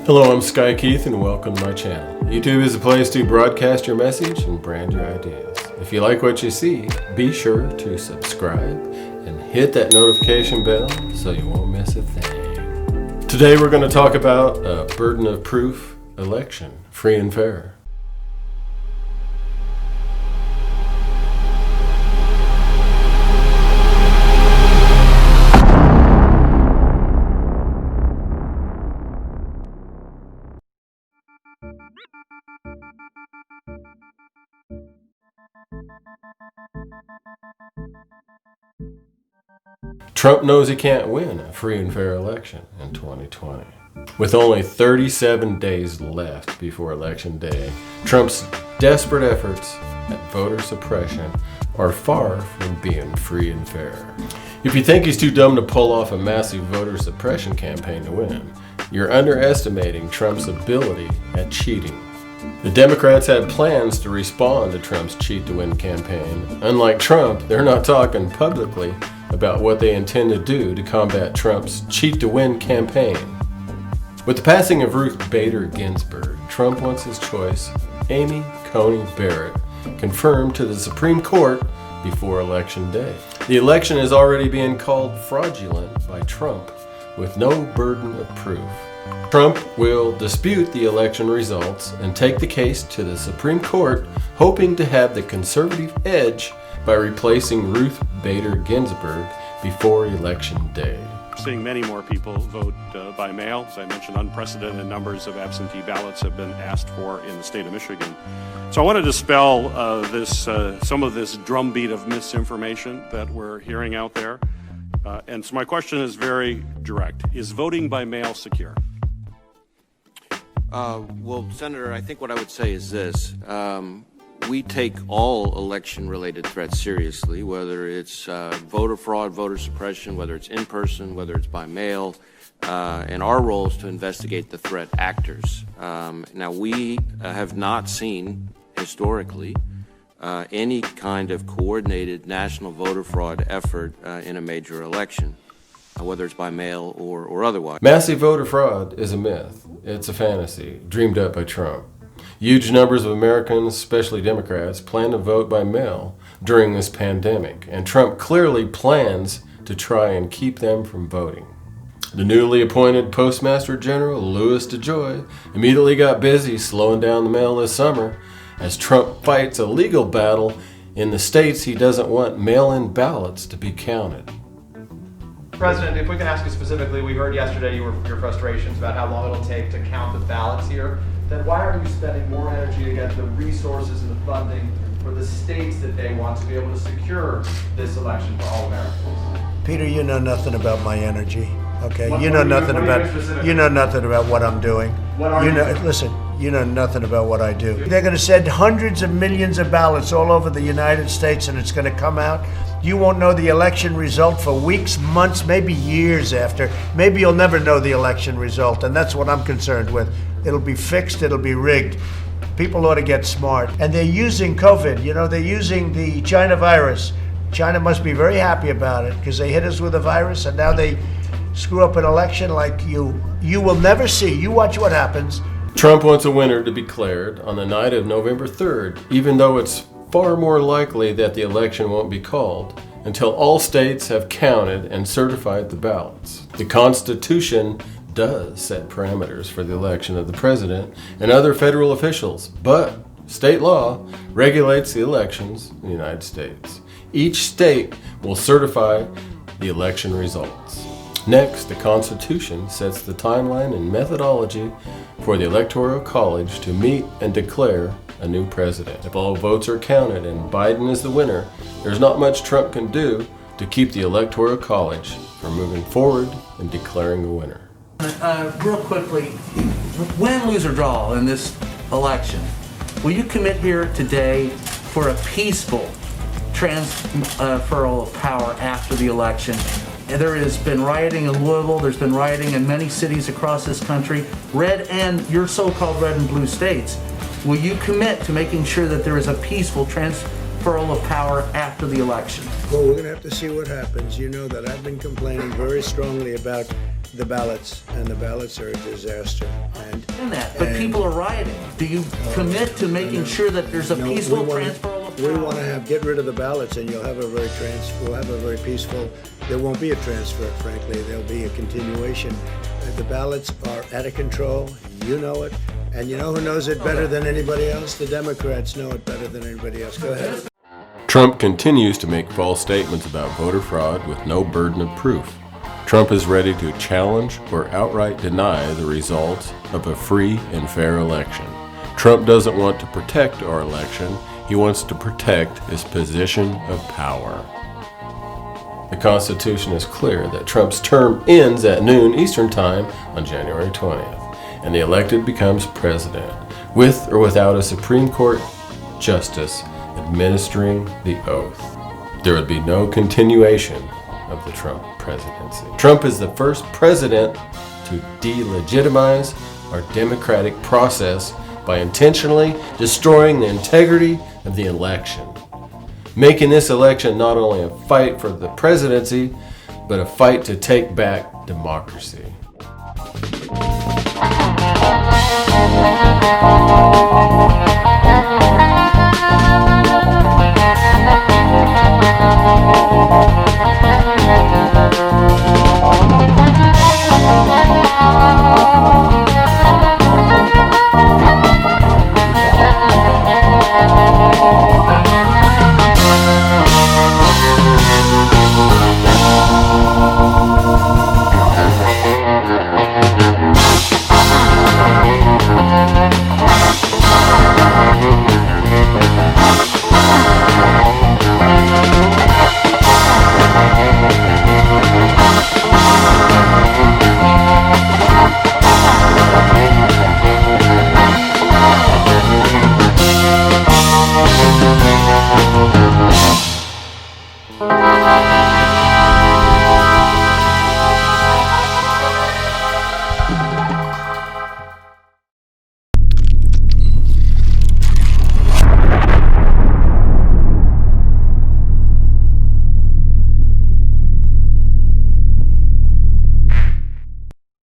Hello, I'm Sky Keith and welcome to my channel. YouTube is a place to broadcast your message and brand your ideas. If you like what you see, be sure to subscribe and hit that notification bell so you won't miss a thing. Today we're going to talk about a burden of proof election, free and fair. Trump knows he can't win a free and fair election in 2020. With only 37 days left before Election Day, Trump's desperate efforts at voter suppression are far from being free and fair. If you think he's too dumb to pull off a massive voter suppression campaign to win, you're underestimating Trump's ability at cheating. The Democrats had plans to respond to Trump's cheat-to-win campaign. Unlike Trump, they're not talking publicly about what they intend to do to combat Trump's cheat-to-win campaign. With the passing of Ruth Bader Ginsburg, Trump wants his choice, Amy Coney Barrett, confirmed to the Supreme Court before Election Day. The election is already being called fraudulent by Trump with no burden of proof. Trump will dispute the election results and take the case to the Supreme Court, hoping to have the conservative edge by replacing Ruth Bader Ginsburg before Election Day. Seeing many more people vote by mail. As I mentioned, unprecedented numbers of absentee ballots have been asked for in the state of Michigan. So I want to dispel some of this drumbeat of misinformation that we're hearing out there. And so my question is very direct. Is voting by mail secure? Well, Senator, I think what I would say is this. We take all election-related threats seriously, whether it's voter fraud, voter suppression, whether it's in person, whether it's by mail, and our role is to investigate the threat actors. Now, we have not seen, historically, any kind of coordinated national voter fraud effort in a major election, whether it's by mail or otherwise. Massive voter fraud is a myth. It's a fantasy dreamed up by Trump. Huge numbers of Americans, especially Democrats, plan to vote by mail during this pandemic, and Trump clearly plans to try and keep them from voting. The newly appointed Postmaster General, Louis DeJoy, immediately got busy slowing down the mail this summer as Trump fights a legal battle in the states he doesn't want mail-in ballots to be counted. President, if we can ask you specifically, we heard yesterday your frustrations about how long it'll take to count the ballots here. Then why aren't you spending more energy to get the resources and the funding for the states that they want to be able to secure this election for all Americans? Peter, you know nothing about my energy. Okay, you know nothing about what I'm doing. Listen, you know nothing about what I do. They're going to send hundreds of millions of ballots all over the United States, and it's going to come out. You won't know the election result for weeks, months, maybe years after. Maybe you'll never know the election result, and that's what I'm concerned with. It'll be fixed, it'll be rigged. People ought to get smart. And they're using COVID, they're using the China virus. China must be very happy about it because they hit us with a virus and now they screw up an election like you will never see. You watch what happens. Trump wants a winner to be declared on the night of November 3rd, even though it's far more likely that the election won't be called until all states have counted and certified the ballots. The Constitution does set parameters for the election of the president and other federal officials, but state law regulates the elections in the United States. Each state will certify the election results. Next, the Constitution sets the timeline and methodology for the Electoral College to meet and declare a new president. If all votes are counted and Biden is the winner, there's not much Trump can do to keep the Electoral College from moving forward and declaring a winner. Real quickly, win, lose, or draw in this election, will you commit here today for a peaceful transferal of power after the election? And there has been rioting in Louisville, there's been rioting in many cities across this country, red and your so-called red and blue states. Will you commit to making sure that there is a peaceful transfer transferal of power after the election? Well, we're going to have to see what happens. You know that I've been complaining very strongly about the ballots, and the ballots are a disaster. But people are rioting. Do you commit to making sure that there's a peaceful transferal of power? We want to get rid of the ballots, and we'll have a very peaceful. There won't be a transfer, frankly. There'll be a continuation. The ballots are out of control. You know it. And you know who knows it better than anybody else? The Democrats know it better than anybody else. Go ahead. Trump continues to make false statements about voter fraud with no burden of proof. Trump is ready to challenge or outright deny the results of a free and fair election. Trump doesn't want to protect our election. He wants to protect his position of power. The Constitution is clear that Trump's term ends at noon Eastern Time on January 20th, and the elected becomes president, with or without a Supreme Court justice administering the oath. There would be no continuation of the Trump presidency. Trump is the first president to delegitimize our democratic process by intentionally destroying the integrity of the election, making this election not only a fight for the presidency, but a fight to take back democracy.